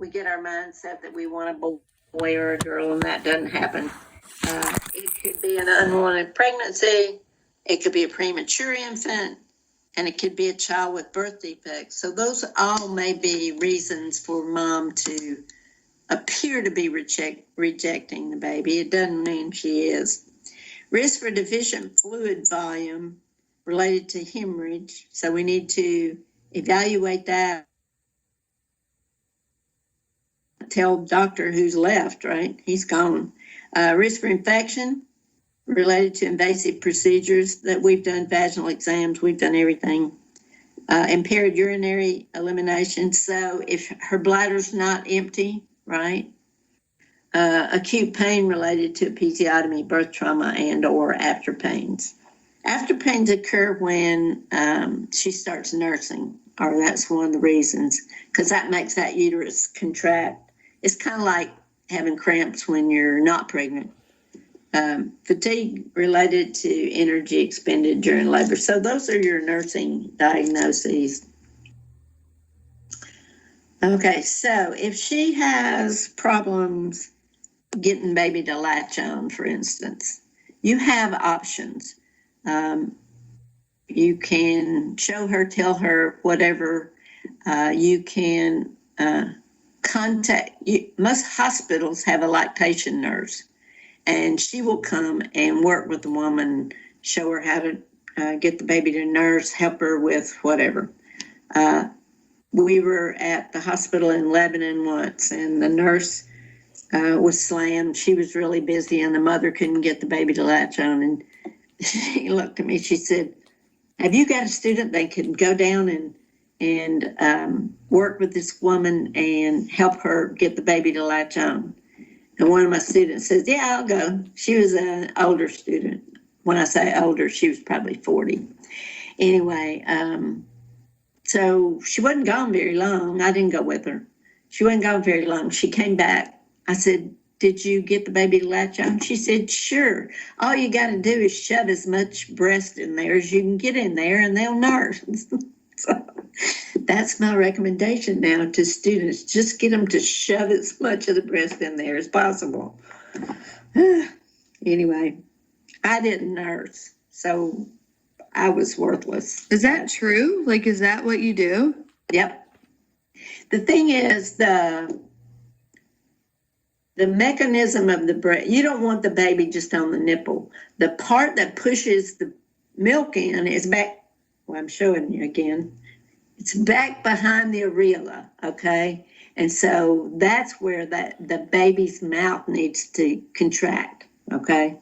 we get our mindset that we want a boy or a girl, and that doesn't happen. It could be an unwanted pregnancy, it could be a premature infant, and it could be a child with birth defects. So those all may be reasons for mom to appear to be rejecting the baby. It doesn't mean she is. Risk for deficient fluid volume related to hemorrhage. So we need to evaluate that. Tell the doctor who's left, right? He's gone. Risk for infection related to invasive procedures that we've done, vaginal exams, we've done everything. Impaired urinary elimination. So if her bladder's not empty, right? Acute pain related to episiotomy, birth trauma, and or after pains. After pains occur when she starts nursing, or that's one of the reasons, because that makes that uterus contract. It's kind of like having cramps when you're not pregnant. Fatigue related to energy expended during labor. So those are your nursing diagnoses. Okay, so if she has problems getting baby to latch on, for instance, you have options. You can show her, tell her, whatever. You can contact, most hospitals have a lactation nurse, and she will come and work with the woman, show her how to get the baby to nurse, help her with whatever. We were at the hospital in Lebanon once, and the nurse was slammed. She was really busy, and the mother couldn't get the baby to latch on. And she looked at me, she said, have you got a student that could go down and work with this woman and help her get the baby to latch on? And one of my students says, yeah, I'll go. She was an older student. When I say older, she was probably 40. Anyway, so she wasn't gone very long. I didn't go with her. She wasn't gone very long. She came back. I said, did you get the baby to latch on? She said, sure. All you got to do is shove as much breast in there as you can get in there, and they'll nurse. So that's my recommendation now to students. Just get them to shove as much of the breast in there as possible. Anyway, I didn't nurse, so I was worthless. Is that true? Like, is that what you do? Yep. The thing is, the mechanism of the breast, you don't want the baby just on the nipple. The part that pushes the milk in is back, well, I'm showing you again. It's back behind the areola, okay? And so that's where the baby's mouth needs to contract, okay?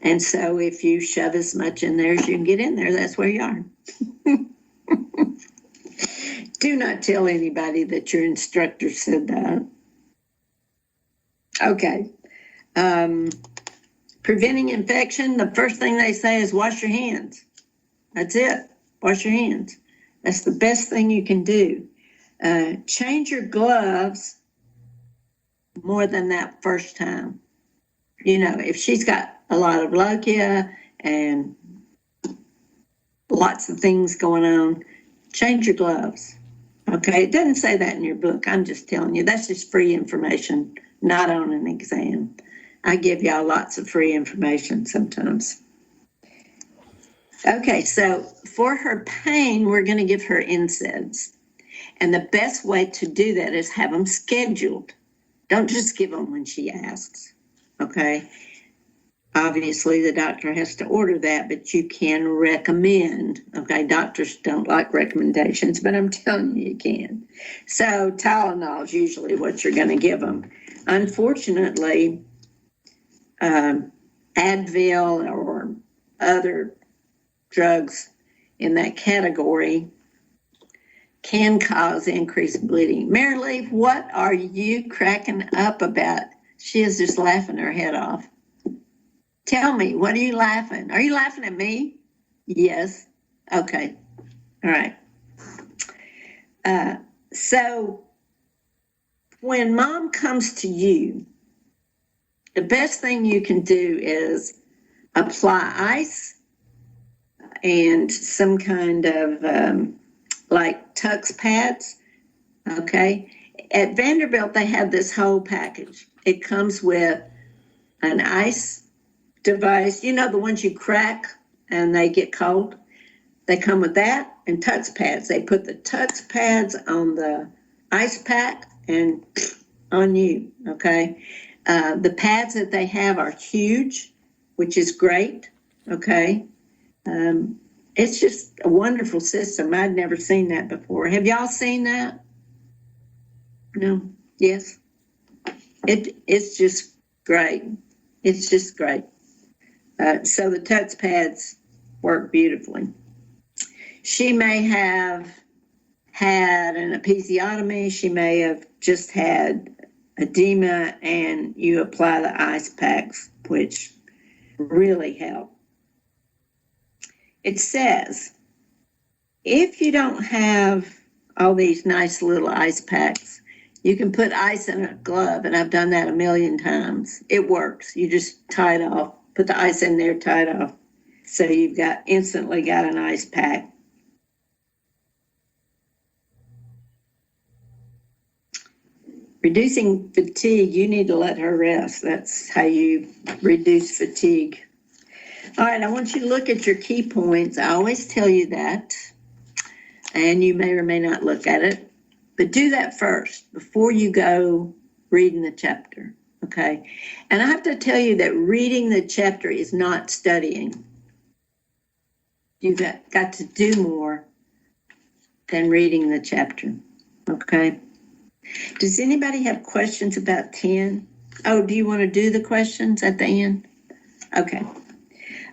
And so if you shove as much in there as you can get in there, that's where you are. Do not tell anybody that your instructor said that. Okay. Preventing infection, the first thing they say is wash your hands. That's it. Wash your hands. That's the best thing you can do. Change your gloves more than that first time. You know, if she's got a lot of lochia and lots of things going on, change your gloves. Okay, it doesn't say that in your book. I'm just telling you, that's just free information, not on an exam. I give y'all lots of free information sometimes. Okay, so for her pain, we're going to give her NSAIDs. And the best way to do that is have them scheduled. Don't just give them when she asks, okay? Obviously, the doctor has to order that, but you can recommend, okay? Doctors don't like recommendations, but I'm telling you, you can. So Tylenol is usually what you're going to give them. Unfortunately, Advil or other drugs in that category can cause increased bleeding. Marilee, what are you cracking up about? She is just laughing her head off. Tell me, what are you laughing? Are you laughing at me? Yes. Okay. All right. So when mom comes to you, the best thing you can do is apply ice and some kind of like Tux pads, okay? At Vanderbilt, they have this whole package. It comes with an ice device, you know, the ones you crack and they get cold. They come with that and touch pads. They put the touch pads on the ice pack and on you, okay? The pads that they have are huge, which is great, okay? It's just a wonderful system. I'd never seen that before. Have y'all seen that? No? Yes? It's just great. It's just great. So the touch pads work beautifully. She may have had an episiotomy. She may have just had edema, and you apply the ice packs, which really help. It says, if you don't have all these nice little ice packs, you can put ice in a glove, and I've done that a million times. It works. You just tie it off, put the ice in there, tie it off. So you've instantly got an ice pack. Reducing fatigue, you need to let her rest. That's how you reduce fatigue. All right, I want you to look at your key points. I always tell you that, and you may or may not look at it, but do that first before you go reading the chapter, okay? And I have to tell you that reading the chapter is not studying. You've got to do more than reading the chapter, okay? Does anybody have questions about 10? Oh, do you want to do the questions at the end? Okay.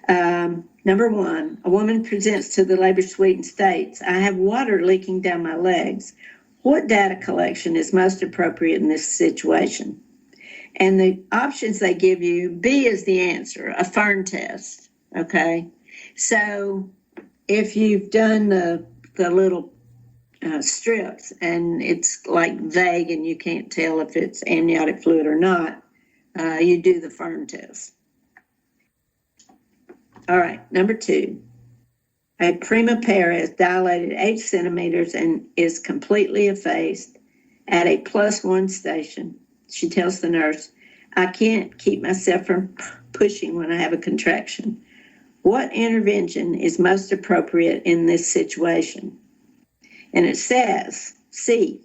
Number 1, a woman presents to the labor suite and states, I have water leaking down my legs. What data collection is most appropriate in this situation? And the options they give you, B is the answer, a Fern test, okay? So if you've done the little strips and it's like vague and you can't tell if it's amniotic fluid or not, you do the Fern test. All right, number 2, a prima pera is dilated 8 centimeters and is completely effaced at a +1 station. She tells the nurse, I can't keep myself from pushing when I have a contraction. What intervention is most appropriate in this situation? And it says, C,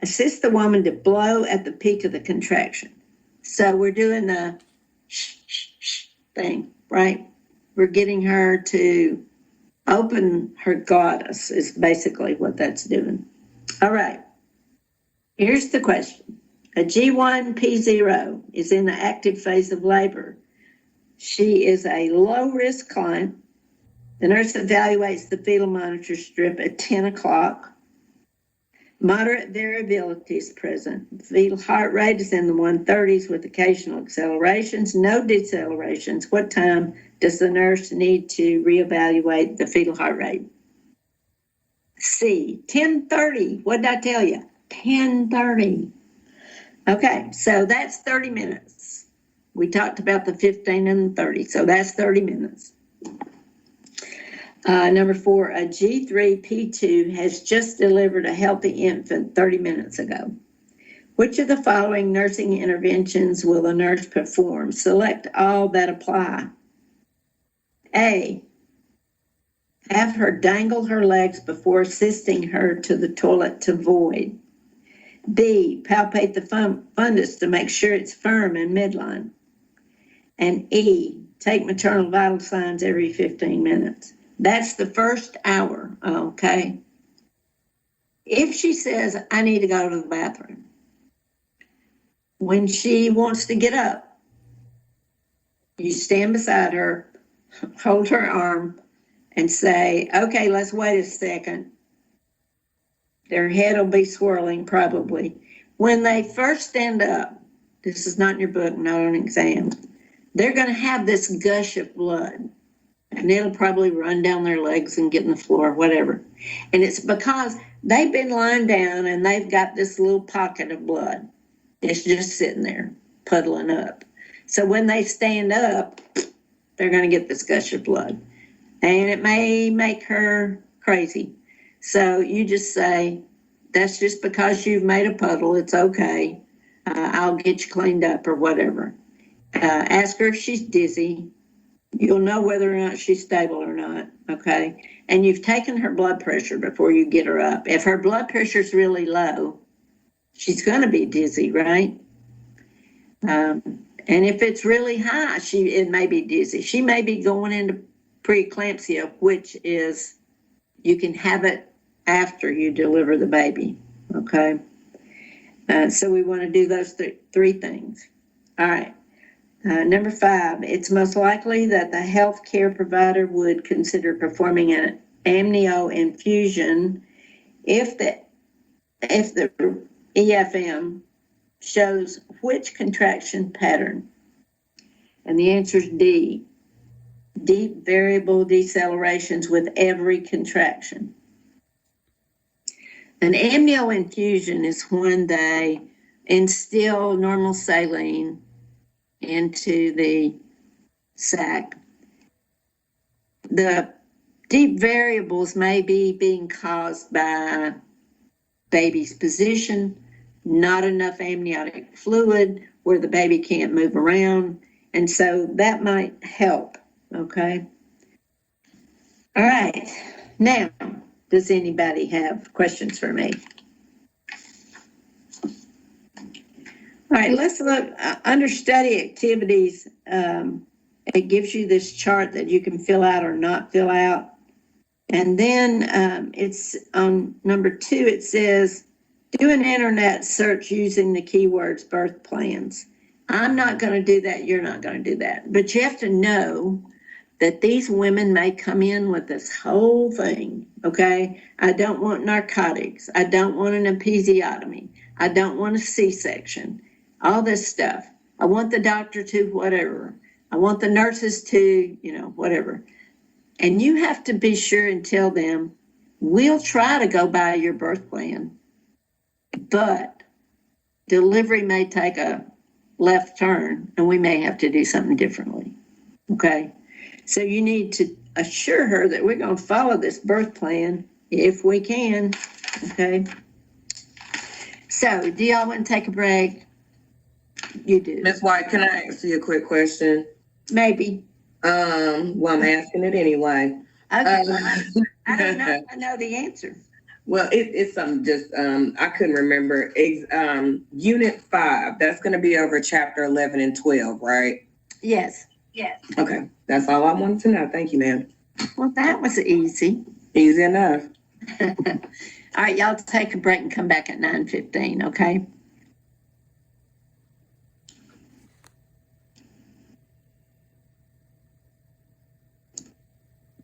assist the woman to blow at the peak of the contraction. So we're doing the shh, shh, shh thing, right? We're getting her to open her glottis is basically what that's doing. All right, here's the question. A G1P0 is in the active phase of labor. She is a low-risk client. The nurse evaluates the fetal monitor strip at 10 o'clock. Moderate variability is present. Fetal heart rate is in the 130s with occasional accelerations, no decelerations. What time does the nurse need to reevaluate the fetal heart rate? C, 10:30. What did I tell you? 10:30. Okay, so that's 30 minutes. We talked about the 15 and the 30, so that's 30 minutes. Number 4, a G3P2 has just delivered a healthy infant 30 minutes ago. Which of the following nursing interventions will the nurse perform? Select all that apply. A, have her dangle her legs before assisting her to the toilet to void. B, palpate the fundus to make sure it's firm in midline. And E, take maternal vital signs every 15 minutes. That's the first hour, okay? If she says, I need to go to the bathroom, when she wants to get up, you stand beside her, hold her arm, and say, okay, let's wait a second. Their head will be swirling probably. When they first stand up, this is not in your book, not on exam, they're going to have this gush of blood. And it'll probably run down their legs and get in the floor, whatever. And it's because they've been lying down and they've got this little pocket of blood. It's just sitting there, puddling up. So when they stand up, they're going to get this gush of blood. And it may make her crazy. So you just say, That's just because you've made a puddle. It's okay. I'll get you cleaned up or whatever. Ask her if she's dizzy. You'll know whether or not she's stable or not, okay? And you've taken her blood pressure before you get her up. If her blood pressure's really low, she's going to be dizzy, right? And if it's really high, it may be dizzy. She may be going into preeclampsia, which is you can have it after you deliver the baby, okay? So we want to do those three things. All right. Number 5, it's most likely that the healthcare provider would consider performing an amnio infusion if the EFM shows which contraction pattern. And the answer is D, deep variable decelerations with every contraction. An amnio infusion is when they instill normal saline into the sac. The deep variables may be being caused by baby's position, not enough amniotic fluid where the baby can't move around, and so that might help, okay? All right, now, does anybody have questions for me? All right, let's look under study activities. It gives you this chart that you can fill out or not fill out. And then it's on number 2, it says, do an internet search using the keywords birth plans. I'm not going to do that. You're not going to do that. But you have to know that these women may come in with this whole thing, okay? I don't want narcotics. I don't want an episiotomy. I don't want a C-section. All this stuff. I want the doctor to whatever. I want the nurses to, whatever. And you have to be sure and tell them, we'll try to go by your birth plan, but delivery may take a left turn and we may have to do something differently, okay? So you need to assure her that we're going to follow this birth plan if we can, okay? So do y'all want to take a break? You do. Ms. White, can I ask you a quick question? Maybe. Well, I'm asking it anyway. Okay. I don't know. I know the answer. Well, it's something just, I couldn't remember. Unit 5, that's going to be over chapter 11 and 12, right? Yes. Okay, that's all I wanted to know. Thank you, ma'am. Well, that was easy. Easy enough. All right, y'all take a break and come back at 9:15, okay?